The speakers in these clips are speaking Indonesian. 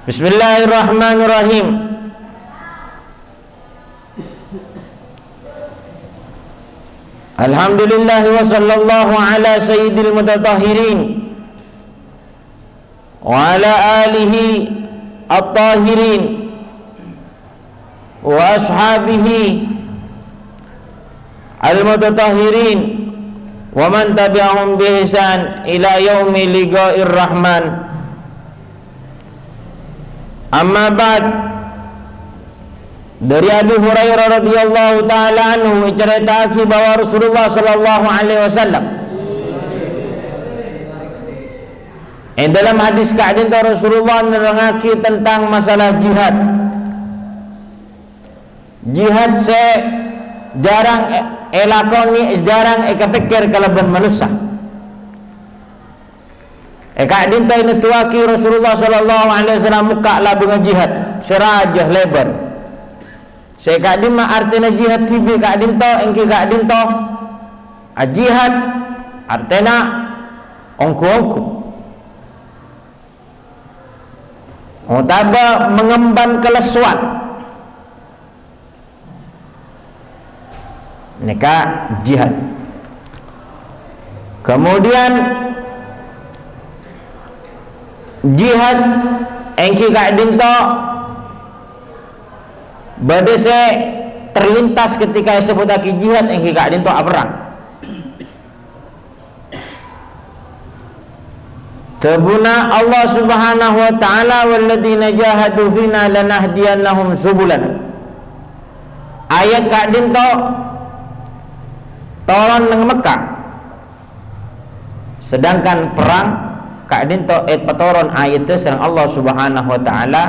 Bismillahirrahmanirrahim. Alhamdulillah wa sallallahu ala sayyidil mutatahhirin wa ala alihi at-tahirin wa ashabihi al-mutatahhirin wa man tabi'ahum bi ihsan ila yaumi liqa'ir rahman. Amma ba'd. Dari Abu Hurairah radhiyallahu taala anhu ceritakan bahwa Rasulullah sallallahu alaihi wasallam dalam hadis keadaan Rasulullah nerangaki tentang masalah jihad. Jihad jarang elakoni, jarang kepikir kalaban manusia. Keadaan ini tuaki Rasulullah sallallahu alaihi wasallam muka lah dengan jihad serajah lebar. Saya kadin ma artinya jihad tibi kadin to engki kadin to jihad artinya ongko-ongko taba mengemban kelesuan neka jihad. Kemudian jihad engki kadin to badese terlintas ketika disebut lagi jihad yang kika adin to perang. Tabuna Allah Subhanahu wa taala walladzina jahadu fina lanahdiyannahum subulana. Ayat kadin to toron nang Mekah. Sedangkan perang kadin to petoron ayat itu sareng Allah Subhanahu wa taala.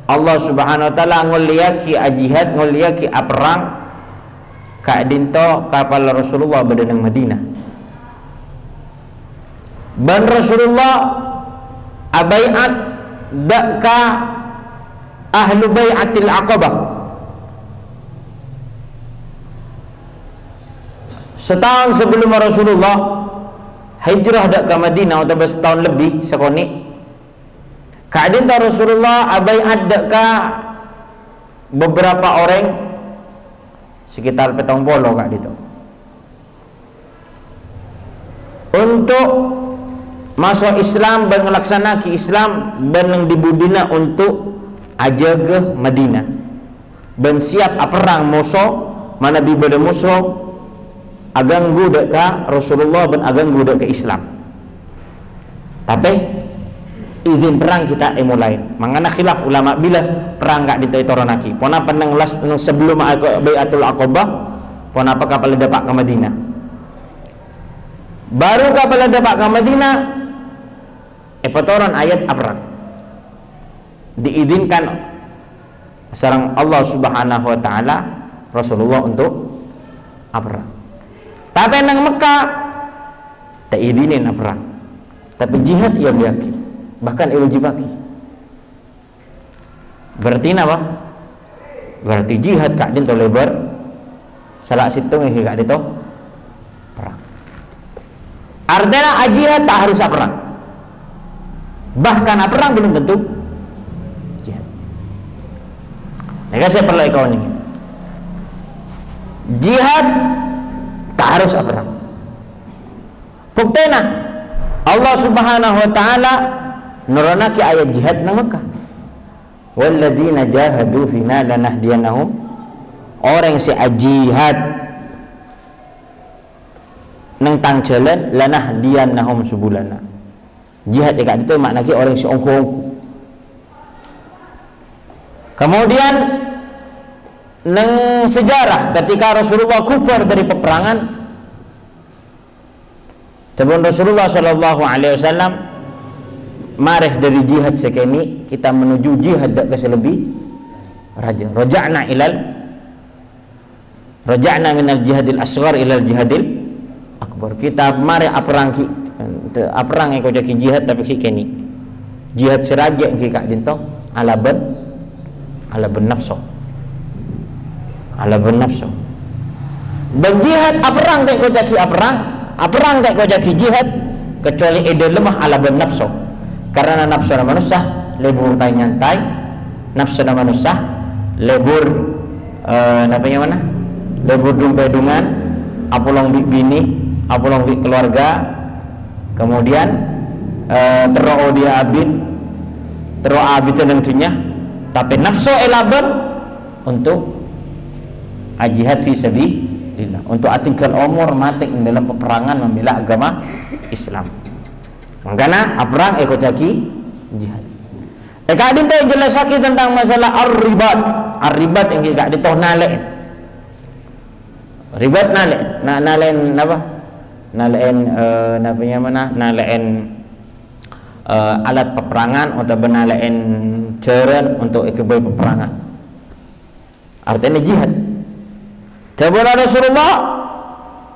Allah Subhanahu wa taala nguliaki jihad, nguliaki perang kadinto kapal Rasulullah badanang Madinah. Ban Rasulullah abaiat daka ahlu bai'atil aqabah. Setahun sebelum Rasulullah hijrah dak ke Madinah atau setahun lebih sekoni. Kadin Rasulullah abai ada ka beberapa orang sekitar 70 kak gitu untuk masuk Islam dan melaksanakan Islam dan dibudina untuk aja ke Madinah dan siap perang musuh mana bibada musuh agang gudek ka Rasulullah dan agang gudek ke Islam. Tapi izin perang kita mulai mangana khilaf ulama bila perang gak ditoronaki pon apa nang las sebelum baiatul aqabah pon apa kapal dapat ke Madinah baru kapal dapat ke Madinah petoron ayat perang diizinkan sareng Allah Subhanahu wa taala Rasulullah untuk perang. Tapi nang Mekah tak izinin perang tapi jihad yang diaki bahkan wajibaki. Berarti apa? Berarti jihad kak din to lebar salah situng yang kak dito perang. Artinya jihad tak harus perang. Bahkan perang belum tentu jihad. Maka saya perlu kau ini. Jihad tak harus perang. Buktena Allah Subhanahu wa taala nurunaki ayat jihad nang Mekah. Walladzina jahadu fina lanahdiyannahum, orang si jihad nang tang jalan lanahdiyannahum subulana. Jihad itu maknanya orang si ongko. Kemudian nang sejarah ketika Rasulullah kufur dari peperangan, sebelum Rasulullah sallallahu alaihi wasallam mareh dari jihad sekeni kita menuju jihad ke selebih raja. Raja'na minal jihadil asghar ilal jihadil akbar. Kita mareh perang yang kau jadi jihad tapi kini jihad seraja yang kika dinto ala ben nafsu. Berjihad perang tak kau jadi perang tak kau jadi jihad kecuali ide lemah ala ben nafsu. karena nafsu manusia lebur tay nyantai, nafsu manusia lebur namanya mana lebur dumpedungan, apulong bini, apulong keluarga, kemudian terus dia abid, terus abid tentunya, tapi nafsu elaban untuk jihad fi sabilillah, untuk atingkal umur mati dalam peperangan membela agama Islam. Makanya perang ikut lagi jihad. Kak din tayo jelas lagi tentang masalah ar-ribat. Ar-ribat yang kak din tayo nalain. Ribat nalain apa? Nalain namanya mana? Nalain alat peperangan atau benalain jaran untuk ikut peperangan. Artinya jihad. Tabara Rasulullah,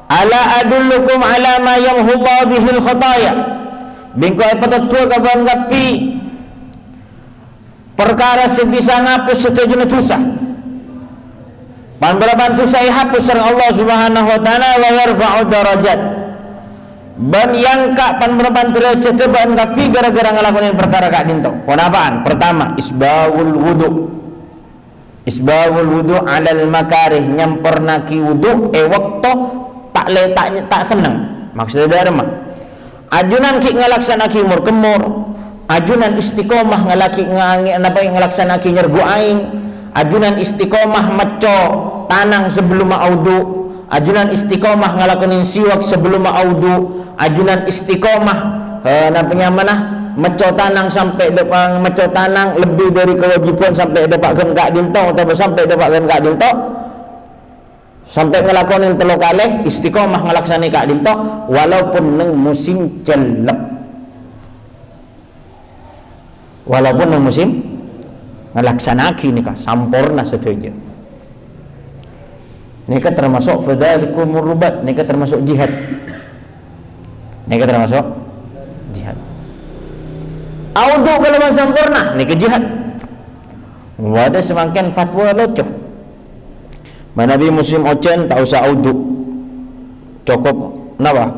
ala adullukum ala ma yamhullahu bihil khataya. Bingko ipatatua kaban gapi perkara sebisa ngapus setuju dosa. Pan dosa ihapus sareng Allah Subhanahu wa taala wa yarfa'u darajat. Ban yangka pan derajat ban gapi gara-gara ngelakuin perkara kak dinto. Ponapaan? Pertama, isbaul wudu. Isbaul wudu alal makarih, nyempurnaki wudu waktu tak seneng. Maksudnya dari mah ajunan ki ngelaksanaki umur kemur, ajunan istiqomah ngelaksanaki nyergu aing, ajunan istiqomah maco tanang sebelum audu, ajunan istiqomah ngelakuin siwak sebelum audu, ajunan istiqomah namanya mana maco tanang sampai depan maco tanang lebih dari kewajiban sampai depan gak dinto atau sampai depan gak dinto, sampai ngelakonin telo kalih istiqomah ngelaksani kak dinto walaupun neng musim celep, walaupun neng musim ngelaksanaki nikah sampurna setuju. Nikah termasuk fadzalikumur rubat, nikah termasuk jihad, nikah termasuk jihad. Audu kalau sempurna nikah jihad. Wadah semakin fatwa locoh. Nabi musim ocen tak usah audu, cukup napa?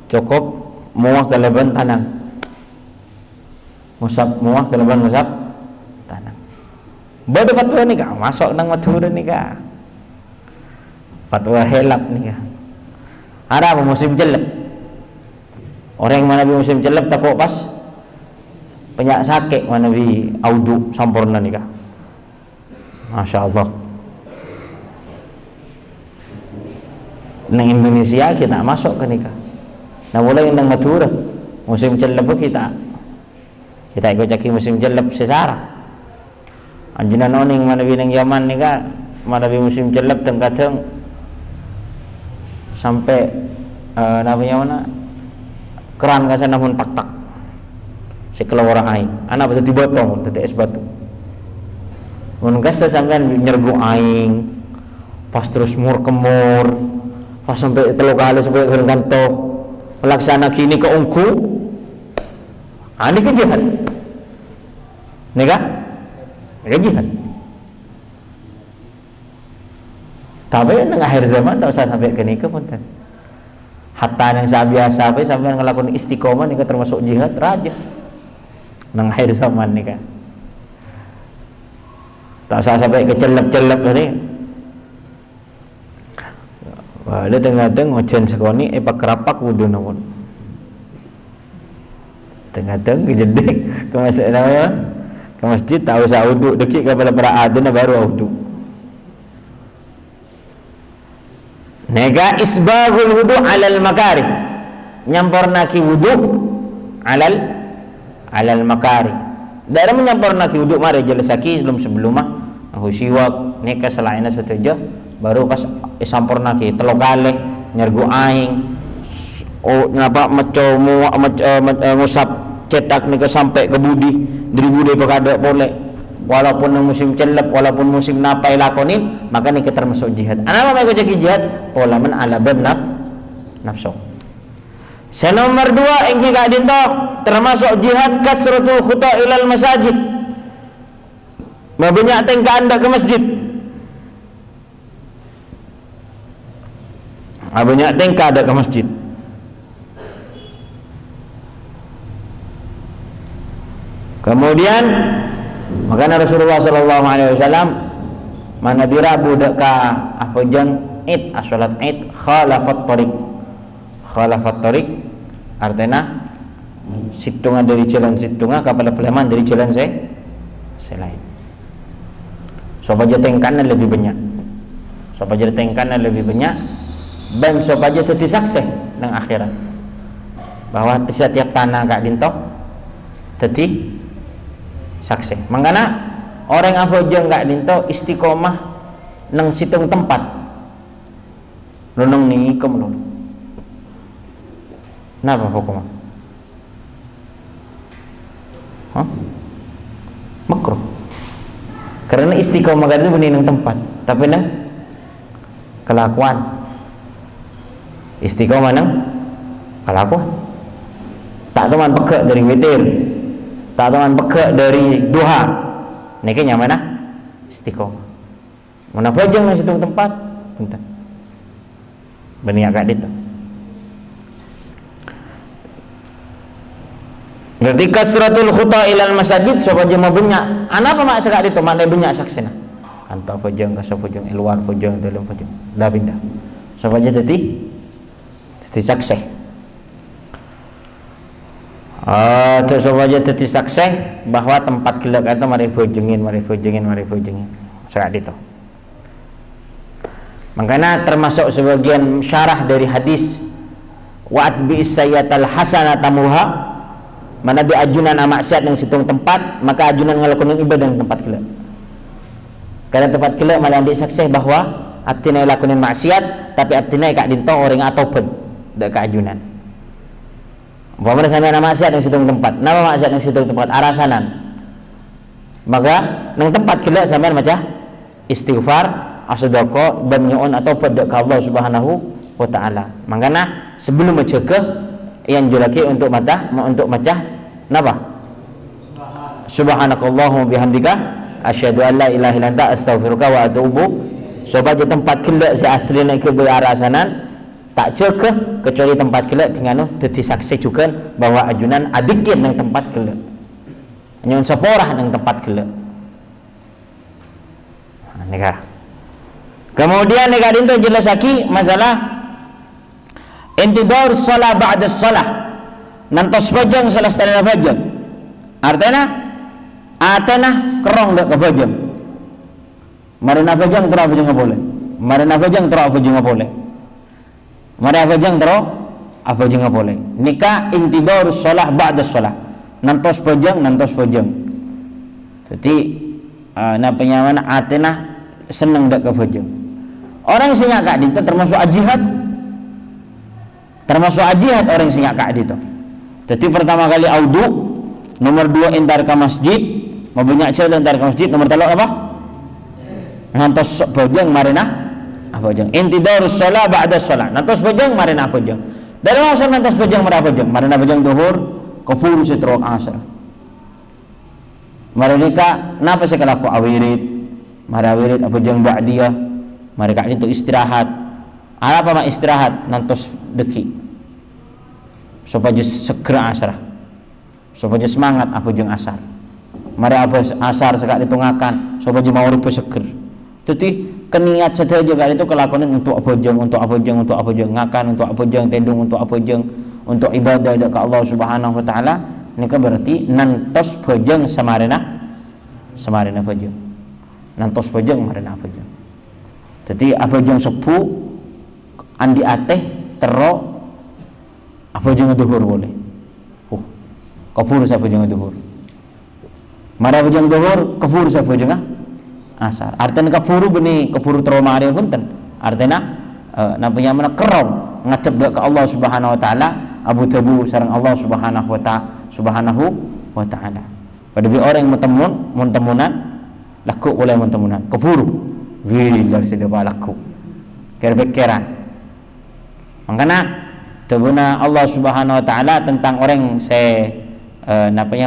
Cukup muah keleban tanang, musab muah keleban musab tanang. Bada fatwa ni kak masuk nang matur ni kak, fatwa helap ni kak. Ada apa musim jelek? Orang yang mana musim jelek tak kok pas penyak sakit mana bi audu sampurna ni kak. Masya Allah. Nang Indonesia kita masuk ke nikah. Nah mulai nang Madura musim jelep kita ikut caki musim jelep sesara. Anjunan oning mana binang Yaman nikah, mana bi musim jelep teng-kadeng sampai namanya mana keran ka sana mun tak-tak. Si keluar aing. Anak betul dibotong tete es batu. Mun kasta sampean nyergu aing pas terus mur kemur. Pas sampai telu kali sampai ke kantor pelaksana kini ke ungku, ini ke jihad, nikah jihad. Tapi nang akhir zaman tak usah sampai ke nikah pun. Hatta yang biasa sampai ngelakuin istiqomah nikah termasuk jihad raja. Nang akhir zaman nikah, tak usah sampai ke celep-celep ni. Ada tengah-tengah ojen sekoni pak kerapak wudu namun tengah-tengah kejedek ke masjid namanya ke masjid tak usah wudu dekik kepada para adhan baru wudu. Nega isbagul wudu alal makarih, nyampornaki wudu alal makarih. Dalam menyampornaki wudu mari jelasaki sebelum aku siwak neka selainnya setuju baru pas sampurnaki telo kalih nyergu aing ngapa ngusap cetak nika sampai ke budi dari budi pakada boleh walaupun musim celep walaupun musim napai lakonin maka nika termasuk jihad. Ana apa jadi jihad pola men ala nafsu. Nomor 2 yang kita dinto termasuk jihad kasratul khuta ilal masajid, banyak tingkah anda ke masjid. Banyak tingkah ada ke masjid. Kemudian makanya Rasulullah sallallahu alaihi wasallam mana dirabu dek ka apa jeng id salat id khalafat tariq artinya situngan dari jalan situngan kapal peleman dari jalan selain supaya tengkanan lebih banyak dan supaya jadi saksi nang akhirat bahwa setiap tanah gak dinto jadi saksi. Makanya orang apa aja gak dinto istiqomah nang situng tempat lunung ning ikom lho. Napa hukumnya? Makruh. Karena istiqomah itu benih nang tempat, tapi nang kelakuan. Istiqomah nang kelakuan. Tak teman pekek dari witir, tak teman pekek dari duha. Niki nyamana istiqomah. Mana pajang nang situng tempat, punten. Benih agak itu. Ketika suratul khuta ilal masajid supaya jema banyak. Ana apa mak cakap itu mana banyak saksina. Kantor pajang kasar pajang luar pajang dalam pajang. Dah pindah. Supaya jadi saksi. Supaya jadi saksi bahwa tempat gelak itu mari bojengin. Cakap itu. Makanya termasuk sebagian syarah dari hadis wa'at bi'is sayyatal hasanata muha mana bi ajunan maksiat yang situng tempat maka ajunan ngelakuin ibadah yang tempat gelak. Karena tempat gelak malah disaksi bahwa abdina lakuin maksiat tapi abdina kak dinto orang atau pen dak keajunan. Umpama sampeyan maksiat yang situng tempat, nama maksiat yang situng tempat arasanan. Maka nang tempat gelak sampeyan maca istighfar, asdaqo dan nyuun atau pada ke Allah Subhanahu wa taala. Makanya sebelum menjaga yang julaki untuk maca napa? Subhanakallahumma bihamdika asyhadu an la ilaha illa anta astaghfiruka wa atubu. Supaya tempat gelak si asli nak ke arasanan tak jaga kecuali tempat gelak dengan dadi saksi juga bahwa ajunan adikin nang tempat gelak. Nyuun seporah nang tempat gelak. Nikah. Kemudian nikah dinto jelas lagi masalah intidor shalah ba'da shalah nantos pajang salah setengah pajang artinya kerong dak ke pajang marina pajang terus pajang nggak boleh marina pajang terus pajang nggak boleh marina pajang terus pajang nggak boleh nikah intidor shalah ba'da shalah nantos pajang jadi napanya mana atena seneng dak ke pajang orang sing ngak dinto termasuk jihad orang sing ngak dinto. Jadi pertama kali audu, nomor 2 entar ke masjid, mau banyak cewek entar ke masjid, nomor 3 apa? Ngantos bojang marina bojang. Intidarus shalah ba'da shalah. Ngantos bojang marina bojang. Dari masa ngantos bojang marina bojang zuhur, kafur setrok asar. Marika napa sih kalau aku awirid? Marawirid bojang ba'diyah. Mereka itu istirahat. Apa mak istirahat nantos deki. Supaya segera asar, supaya semangat apa jeng asar. Mari apa asar sekali ditungakan supaya mau ribu seger. Jadi keniat saja kali itu kelakuan untuk apa jeng ngakan untuk apa jeng tendung untuk apa jeng untuk ibadah ke Allah Subhanahu wa taala. Ini berarti nantos bojeng samarina bojeng. Nantos bojeng marina bojeng. Jadi apa jeng sepuh andi ateh tero apa jangan duhur boleh. Kafur siapa jangan duhur. Mara jangan duhur, kafur siapa jangan asar. Artinya kafuru benih, kafuru trauma ada punten. Artinya namanya mana kerong ngadep ke Allah Subhanahu wa taala, abu tabu sareng Allah Subhanahu wa taala. Pada bi orang yang mentemunan laku oleh mentemunan. Kafuru. Gila sudah balaku. Kira-kira. Makanya Tabuna Allah Subhanahu wa taala tentang orang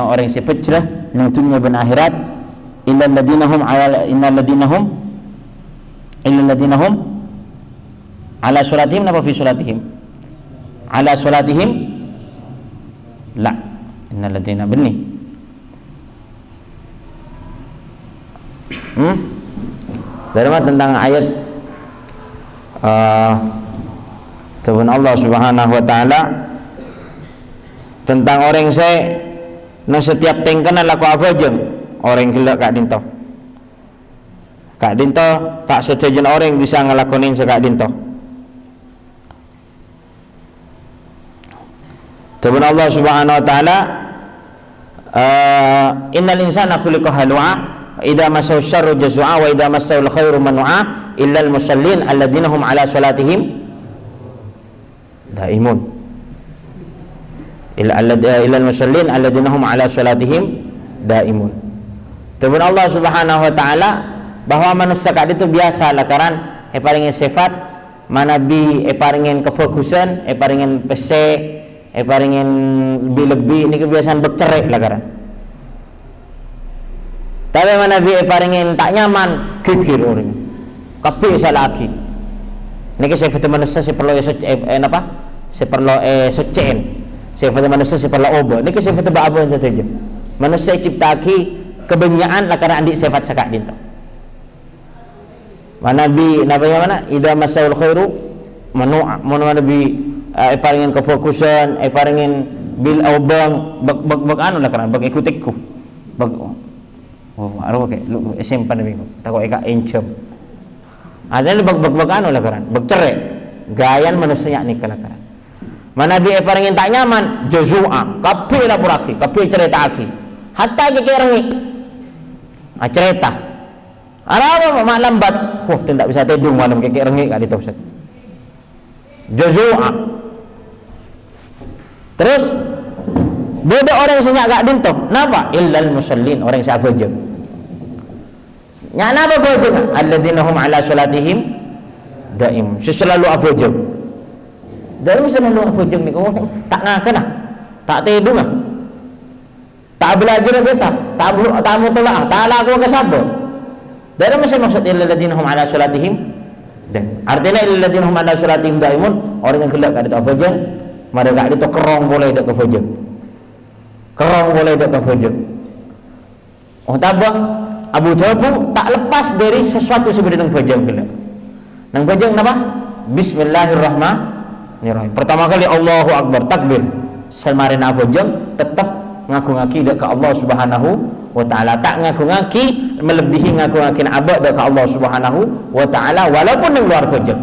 orang pejrah nang dunia dan akhirat innal ladina hum ala salatihim napa fi salatihim ala salatihim la innal ladina Dari mana tentang ayat Tuhan Allah Subhanahu wa taala tentang orang saya nang setiap tengkana laku apa aja orang gelak kak dinto. Kak dinto tak setuju orang bisa ngelakonin sekak dinto. Tuhan Allah Subhanahu wa taala innal insana khuliqa halu'a idza massahu syarru jazua wa idza massahu khairu manu'a illal musallin alladzina hum ala salatihim daimun illal musallin alladzina hum ala salatihim daimun. Tuhan Allah Subhanahu wa taala bahwa manusia kadi itu biasa lakaran paringin sifat manabi paringin kefokusan paringin pese paringin lebih-lebih ini kebiasaan bercerai lakaran. Tapi manabi paringin tak nyaman kikir orang kabeh salah lagi. Niki sifat manusia perlu apa? Perlu sucen. Sifat manusia perlu obo. Niki sifat apa yang saja. Manusia ciptaki kebenyaan lakaran andi sifat sakak dinto. Manabi nabanya mana? Idza masaul khairu manu'a. Manabi paringin kefokusan paringin bil obang bag anu lakaran bag ikutikku. Bag aro kay SMP na bingo. Tako eka encem. Ada bag anu lakaran, bag cerai. Gayan manusia ni kalakaran. Manabi paringin tak nyaman jazua. Kabeh la puraki, kabeh cerita aki. Hatta kekerengi. Cerita. Apa mak lambat. Tidak bisa tidur malam kekerengi kak dito Ustaz. Jazua. Terus beda orang senyak gak dinto. Napa? Illal musallin, orang yang sahaja. Nya napa bojo? Alladzina hum ala salatihim daim. Selalu apojo. Dalam selalu apojo ni kau tak ngakana. Tak tidur ah. Tak belajar kita, tak mutolaah, tak laku ke sabdo. Dalam maksud illalladzina hum ala salatihim dan artinya illalladzina hum ala salatihim daimun, orang yang gelak kat apojo, mereka itu kerong boleh dak apojo. Kerong boleh dak apojo. Oh tabah Abu Dhabi tak lepas dari sesuatu sebenarnya nang bajang gelak. Nang bajang napa? Bismillahirrahmanirrahim. Pertama kali Allahu Akbar takbir. Selmarin abojang tetap ngaku-ngaki dak ke Allah Subhanahu wa taala. Tak ngaku-ngaki melebihi ngaku-ngaki abad dak ke Allah Subhanahu wa taala walaupun nang luar bajang.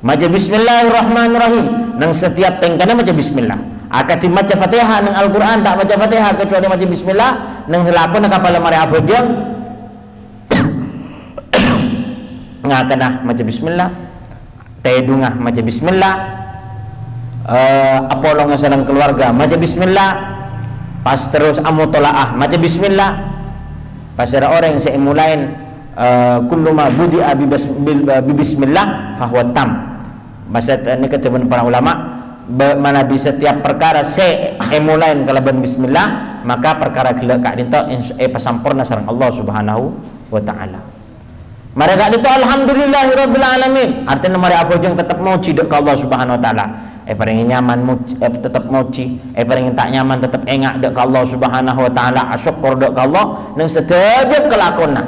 Maca bismillahirrahmanirrahim. Nang setiap tengkana maca bismillah. Akati maca Fatihah nang Al-Qur'an tak maca Fatihah kecuali maca bismillah nang helapun nang kapal mari abojang ngakana maca bismillah tedungah maca bismillah apolo ngasalang keluarga maca bismillah pas terus amutolaah maca bismillah pas ada orang yang mulain kullu ma budi'a bi bismillah fahuwa tam. Bahasa ini ketemu para ulama mana di setiap perkara emulain kalaban bismillah maka perkara gelak kak dinto pasampurna sareng Allah Subhanahu wa taala. Mereka itu alhamdulillahirabbil alamin. Artinya mereka apojong tetap muji ke Allah Subhanahu wa taala. Paling nyaman muji, tetap muji. Paling tak nyaman tetap engak ke Allah Subhanahu wa taala. Syukur ke Allah nang sedejep kelakona.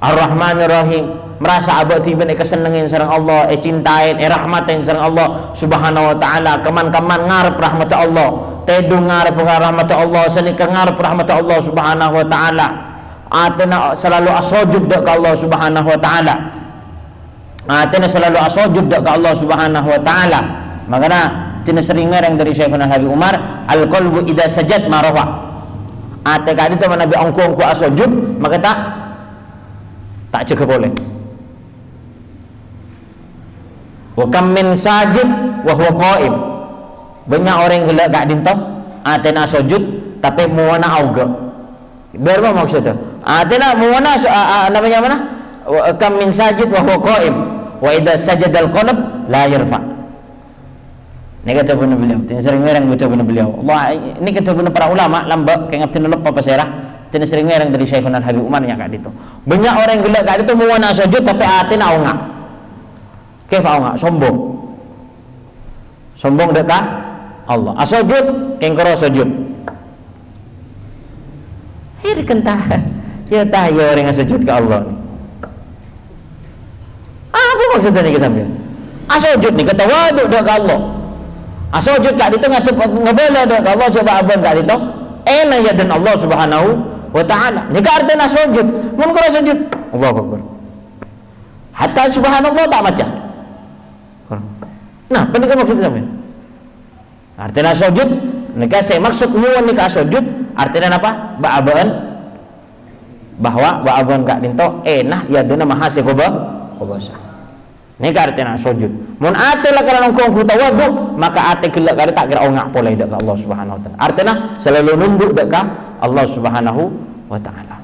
Ar-Rahmanir Rahim. Merasa abad tiba kesenengin sareng Allah, cintain, rahmatin sareng Allah Subhanahu wa taala, keman-keman ngarep rahmat Allah, tedung ngarep rahmat Allah, senika ngarep rahmat Allah Subhanahu wa taala. Atena selalu asujud ke Allah Subhanahu wa taala. Atena selalu asujud ke Allah Subhanahu wa taala. Makanya tina sering mereng dari Syekhuna Habib Umar, al-qalbu idza sajad marawa. Ate kadi to Nabi angku asujud, maka tak jaga boleh. Wa kam min sajid wa huwa qa'im. Banyak orang yang gelak gak dinto atena sujud tapi muwana auga. Berapa maksudnya? Atena muwana namanya mana? Wa kam min sajid wa huwa qa'im wa idza sajadal qalb la yarfa. Ini kata benar beliau. Tin sering mereng kata benar beliau. Allah ini kata benar para ulama lambak kayak ngaptin lepa pasirah. Tin sering mereng dari Syekhuna Habib Umar nya kak dito. Banyak orang yang gelak gak dito muwana sujud tapi atena aunga. Kefau nggak sombong dekat Allah asujud kengkoro sujud kentah Ya tah ya orang yang sujud ke Allah. Apa maksudnya ni sampean? Sujud ni kata waduk dak ke Allah. Sujud kat itu ngebela dak ke Allah coba abang kat itu. Enak ya dan Allah Subhanahu wa taala. Ni ka artinya sujud. Mun kau sujud, Allahu Akbar. Hatta subhanallah tak baca. Nah, apa ni kan maksudnya sampean? Artinya sujud, nika saya maksud muan nika sujud, artinya apa? Ba'aban bahwa ba'aban gak dinto enah ya dina maha sekoba kobasa. Nika artinya sujud. Mun ate lah kalau nongkong kutawadu, maka ate kelak kali tak kira ongak pola dak ke Allah Subhanahu wa taala. Artinya selalu nunduk dak ke Allah Subhanahu wa taala.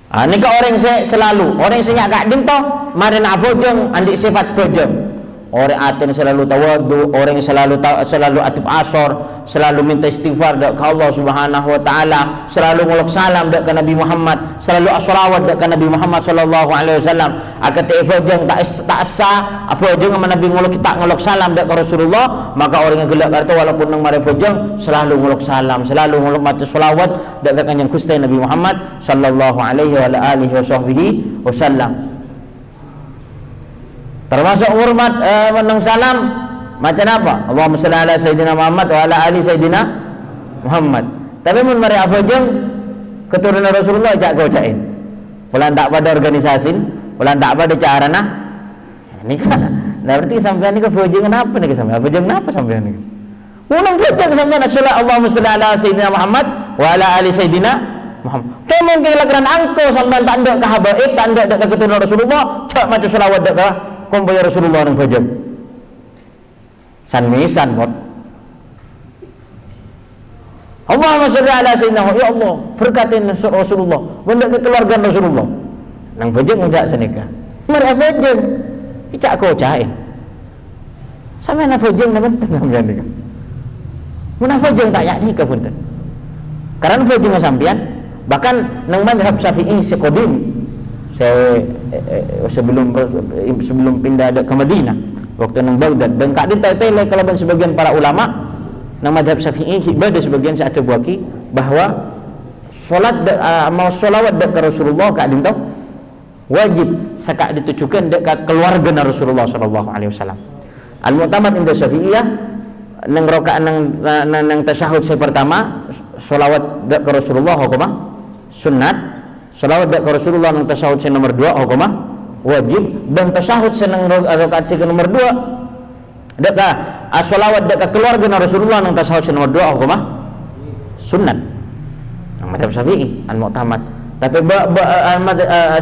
Nika orang saya selalu orang saya gak dinto mari nak bojong andik sifat bojong. Orang aten selalu tawadu, orang selalu atib asor, selalu minta istighfar dak ke Allah Subhanahu wa taala, selalu ngolok salam dak ke Nabi Muhammad, selalu asholawat dak ke Nabi Muhammad sallallahu alaihi wasallam. Akate bojong tak sah apa jeung Nabi ngolok salam dak ke Rasulullah, maka orang yang gelak kata walaupun nang mari bojong selalu ngolok salam, selalu ngolok maca sholawat dak ke kanjeng Gusti Nabi Muhammad sallallahu alaihi wa alihi wasallam. Termasuk hormat menang salam macam apa? Allahumma shalli ala sayyidina Muhammad wa ala ali sayyidina Muhammad. Tapi mun mari apa jeung keturunan Rasulullah jak gocain. Bulan tak pada organisasi, bulan tak pada cara nah. Ini kan. Nah berarti sampean ni ke bojeng kenapa nih sampean? Bojeng kenapa sampean ni? Mun bojeng sampean Allahumma shalli ala sayyidina Muhammad wa ala ali sayyidina Muhammad. Temu ke lagaran angko sampean tak ndak ke habaib, tak ndak ke keturunan Rasulullah, cak maca selawat dak ka kompoya Rasulullah nang bojong. San bot. Allahumma shalli ala sayyidina Muhammad. Ya Allah, berkatin Rasulullah, benda ke keluarga Rasulullah. Nang bojong ngajak senika. Mari bojong. Icak ko cain. Sampeyan bojong nang benten sampeyan nika. Mun bojong tak yakni ke punten. Karena bojong sampeyan bahkan nang mazhab Syafi'i sekodim saya sebelum pindah ke Madinah waktu nang Baghdad dan kak ditele kalau sebagian para ulama nang mazhab Syafi'i ada sebagian saat terbuaki bahwa solat mau solawat dak ke Rasulullah kak dinto wajib sakak ditujukan dak ke keluarga Rasulullah sallallahu alaihi wasallam. Al-mu'tamad inda Syafi'iyah nang rakaat nang tasyahud saya pertama solawat dak ke Rasulullah hukumah sunnat. Salawat dak ke Rasulullah nang tasyahud sen nomor 2 hukumah wajib dan tasyahud sen nang rakaat sen nomor 2 dak ka salawat dak ke keluarga Rasulullah nang tasyahud sen nomor 2 hukumah sunnat. Nang mazhab Syafi'i al-mu'tamad. Tapi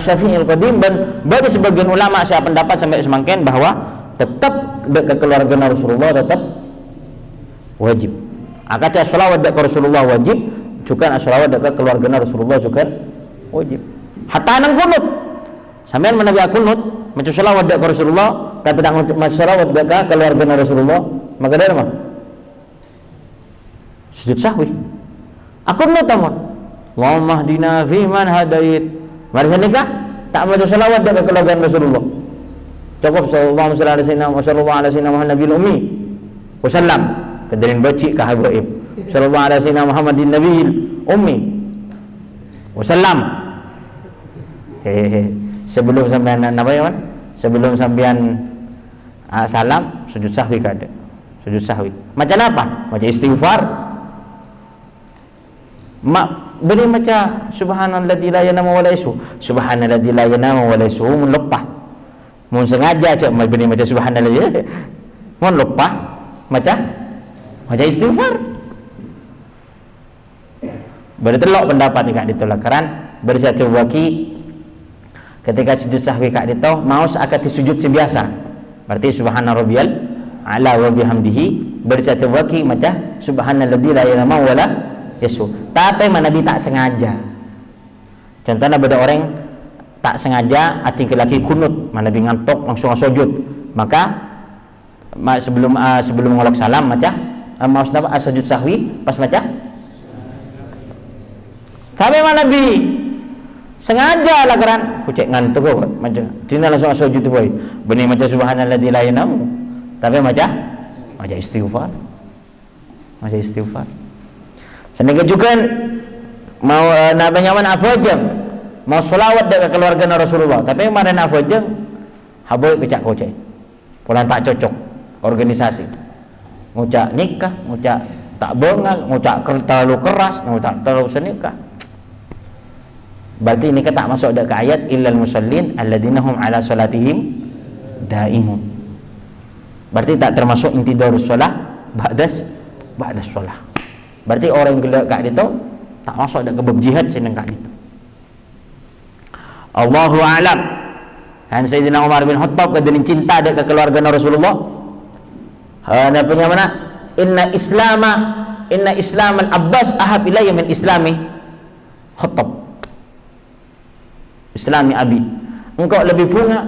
Syafi'i al-qadim dan bagi sebagian ulama saya pendapat sampai semangken bahwa tetap dak ke keluarga Rasulullah tetap wajib. Akatnya salawat dak ke Rasulullah wajib, juga salawat dak ke keluarga Rasulullah juga wajib. Hatta nang kunut. Sampeyan menawi kunut, maca selawat dak ka Rasulullah, tapi tak maca selawat dak ka keluarga Rasulullah, maka dari mah sujud sahwi. Kunut tamun. Allahumma hdina fi man hadait. Mari sanika tak maca selawat dak ka keluarga Rasulullah. Cukup sallallahu alaihi wasallam Muhammad nabiyul ummi wasallam. Kadarin baci ka habaib. Sallallahu alaihi wasallam Muhammadin nabiyil ummi wasallam. Sebelum sampean apa ya? Sebelum sampean salam sujud sahwi kada. Sujud sahwi. Macam apa? Macam istighfar. Beri macam subhanalladzi la yanamu wa la yasu. Subhanalladzi la yanamu wa la yasu mun lepah. Mun sengaja cak beri macam subhanalladzi. Mun lepah macam istighfar. Bertelok pendapat kak ditolak karan bersatu waki ketika sujud sahwi kak dito mau seakan disujud sebiasa berarti subhana rabbiyal ala wa bihamdihi bersatu waki macam subhanalladzi la ilaha illa wala yasu. Tapi Nabi tak sengaja. Contohnya ada orang tak sengaja hati laki kunut Nabi ngantuk langsung sujud, maka sebelum ngolok salam macam mau sujud sahwi pas macam tapi Nabi sengaja lah kan kucek ngantuk kok macam dina langsung sujud tu boy benih macam subhanalladzi la ilaha tapi macam istighfar. Sedangkan juga mau nabanya mana afajeng mau selawat dekat keluarga Rasulullah, tapi yang mana afajeng haboy pecah kocek pulang tak cocok organisasi, ngucak nikah, ngucak tak bongal, ngucak terlalu keras, ngucak terlalu senikah. Berarti ini tak masuk ke ayat illal musallin alladzina hum ala salatihim daimun. Berarti tak termasuk intidarus shalah ba'das shalah. Berarti orang yang gelak kat itu tak masuk ke bab jihad seneng kat itu. Allahu a'lam. Dan Sayyidina Umar bin Khattab kadang cinta ke keluarga Rasulullah. Ada punya mana? Inna Islam al-Abbas ahab ilayya min islami Khattab. Islami abi. Engkau lebih punya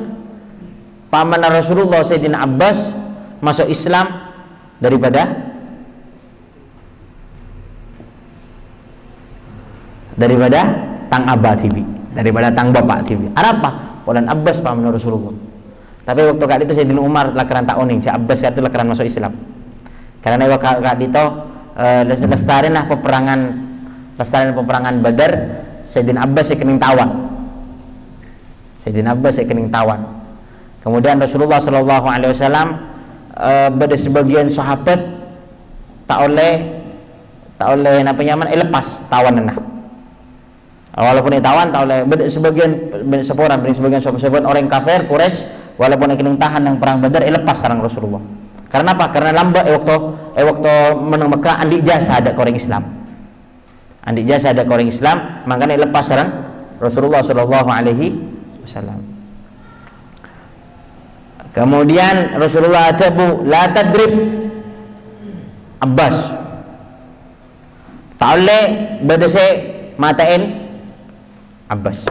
paman Rasulullah Sayyidina Abbas masuk Islam daripada tang abah TV, daripada tang bapak TV. Apa? Walan Abbas paman Rasulullah. Tapi waktu kali itu Sayyidina Umar lakaran tak oning, si Abbas itu lakaran masuk Islam. Karena waktu itu lestarian peperangan Badar, Sayyidina Abbas kening tawan. Sayyidina Abbas kening tawan. Kemudian Rasulullah sallallahu alaihi wasallam pada sebagian sahabat tak oleh apa nyaman lepas tawan nah. Walaupun tawan tak oleh sebagian sahabat orang kafir Quraisy walaupun kening tahan yang perang Badar lepas sareng Rasulullah. Karena apa? Karena lambat waktu menang Mekah andi jasa ada orang Islam. Andi jasa ada orang Islam, makanya lepas sareng Rasulullah sallallahu alaihi wasallam. Kemudian Rasulullah atabu la tadrib Abbas. Tak boleh berdese matain Abbas.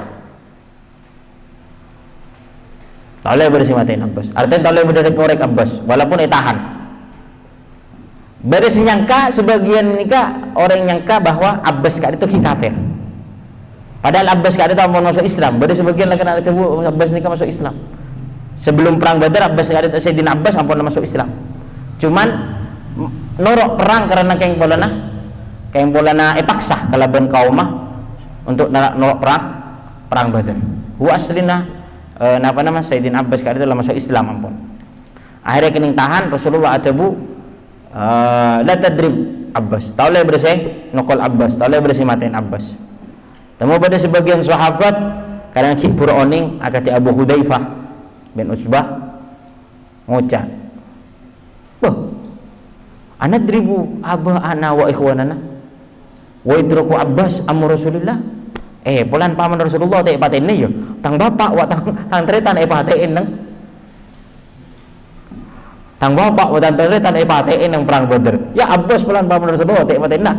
Tak boleh berdese matain Abbas. Artinya tak boleh berdese korek Abbas walaupun tahan. Berdese nyangka sebagian nikah orang nyangka bahwa Abbas itu kafir. Padahal Abbas kada tahu mau masuk Islam. Bade sebagian lagi nak tahu Abbas ni kan masuk Islam. Sebelum perang Badar Abbas kada tahu Sayyidina Abbas ampun masuk Islam. Cuman norok perang karena kaing polana paksa kalaban kaumah untuk norok perang Badar. Wa aslina apa nama Sayyidina Abbas kada tahu masuk Islam ampun. Akhirnya kening tahan Rasulullah atabu la tadrib Abbas. Tak boleh bersih nokol Abbas, tak boleh bersih matain Abbas. Temu pada sebagian sahabat kadang cik pura oning akati Abu Hudzaifah bin Utsbah ngucap, "Wah, ana dribu abah ana wa ikhwanana wa idruku Abbas amru Rasulillah." Pulan paman Rasulullah tak paten ni ya. Tang bapak wa tang tretan paten nang. Tang bapak wa tang tretan paten nang perang Badar. Ya Abbas pulan paman Rasulullah tak paten nah.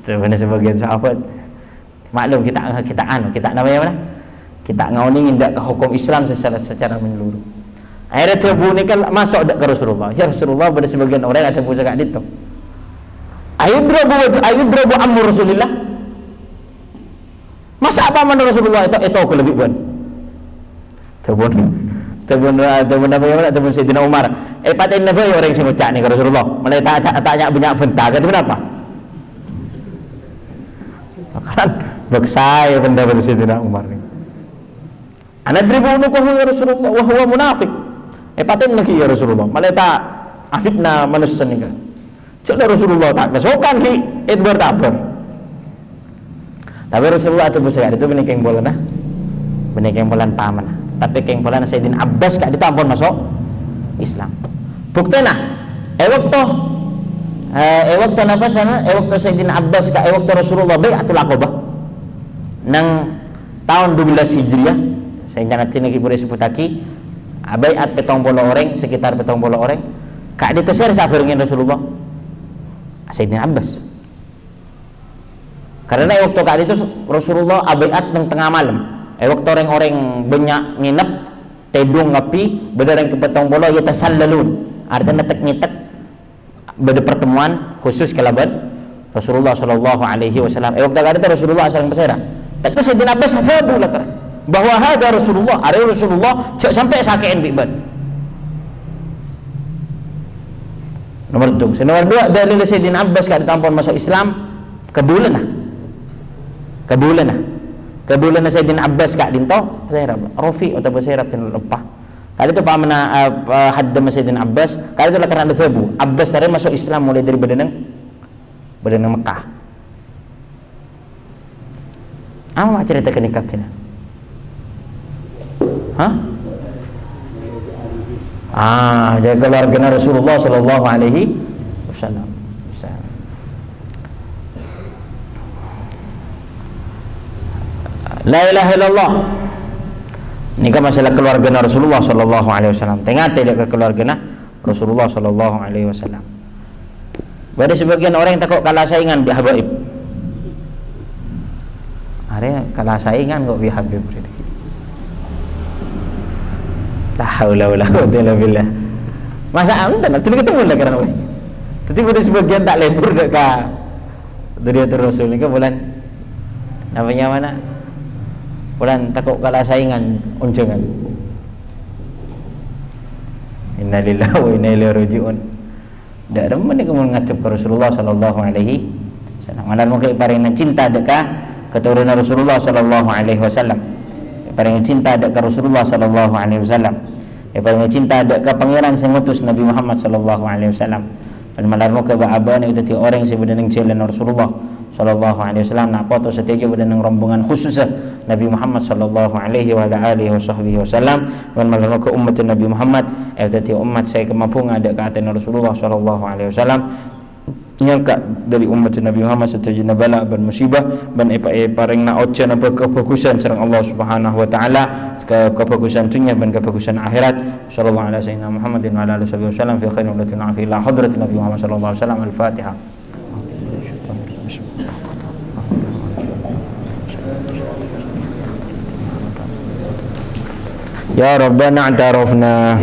Terus sebagian sahabat maklum kita namanya mana? Kita ngauning indak ke hukum Islam secara menyeluruh. Akhirnya tebu ni kan masuk ke Rasulullah. Ya Rasulullah pada sebagian orang ada pusaka itu. Ayudrabu amru Rasulillah. Masa apa mana Rasulullah itu aku lebih ban. Tebun Sayyidina Umar. Paten nabi orang sing ngucak ni ke Rasulullah. Mulai tanya banyak bentar. Kata kenapa? Kan beksai pendapat Sayyidina Umar ni. Ana dribu unukahu ya Rasulullah wa huwa munafiq. Paten lagi ya Rasulullah. Malah tak afidna manusia ni kan. Cakap Rasulullah tak kesokan ki Edward Taber. Tapi Rasulullah itu besar itu benikeng bolan paman. Tapi keng bolan Sayyidina Abbas kak ditampon masuk Islam. Buktena waktu apa sana? Waktu Sayyidina Abbas ka waktu Rasulullah bai'atul Aqabah nang tahun 12 Hijriah. Saya nanti lagi boleh sebutaki bai'at 70 orang, sekitar 70 orang. Kak diteser sabar dengan Rasulullah Sayyidina Abbas. Karena waktu kali itu Rasulullah bai'at nang tengah malam. Waktu orang-orang banyak nginep tedung ngapi bedarang ke 70 ya tasallalun. Artinya ngetek pada pertemuan khusus kalaban Rasulullah sallallahu alaihi wasallam. Waktu kali itu Rasulullah asal bersera. Tapi Sayyidina Abbas hafal lah bahwa ada Rasulullah, sampai sakein biban. Nomor 2. Nomor 2 dalil Sayyidina Abbas kad tampon masuk Islam kebulan lah. Kebulan Kebulan Sayyidina Abbas kak dinto Zairab Rafi atau Zairab tin lepah. Kali itu pak mana haddam Sayyidina Abbas. Kali itu lah karena ada tabu. Abbas tadi masuk Islam mulai dari badanang Mekah. Apa cerita kenikah kena? Hah? Jadi keluarga Rasulullah Sallallahu Alaihi Wasallam. La ilaha illallah. Ini kan masalah keluarga Rasulullah Sallallahu Alaihi Wasallam. Tengah tidak ke keluarga Rasulullah Sallallahu Alaihi Wasallam. Ada sebagian orang yang takut kalah saingan bi habaib. Ada kalah saingan kok bi habib. La haula wala quwwata illa billah. Masa enten tu ketemu lah karena orang. Tapi ada sebagian tak lebur dekat Duriyatul Rasul ni kan bulan namanya mana? Bulan takut kalah saingan unjangan. Innalillahi wa inna ilaihi rajiun. Dak remen kamu ngatup ke Rasulullah sallallahu alaihi wasallam. Malah mau paringan cinta dekat keturunan Rasulullah sallallahu alaihi wasallam. Paringan cinta dekat Rasulullah sallallahu alaihi wasallam. Paringan cinta dekat pangeran sing ngutus Nabi Muhammad sallallahu alaihi wasallam. Malah mau ke abah ni itu orang sebenarnya jalan Rasulullah sallallahu alaihi wasallam nak foto setiap dengan rombongan khusus Nabi Muhammad sallallahu alaihi wa alihi wasallam dan malah ke umat Nabi Muhammad itu umat saya kemampu ada ke atas Rasulullah sallallahu alaihi wasallam yang dari umat Nabi Muhammad setiap bala dan musibah dan paring na ocean apa kefokusan sareng Allah Subhanahu wa taala kefokusan dunia dan kefokusan akhirat sallallahu alaihi sayyidina Muhammadin wa ala alihi wasallam fi khairin wa fi ila hadratin Nabi Muhammad sallallahu alaihi wasallam al-Fatihah. Ya Rabbana a'tarafna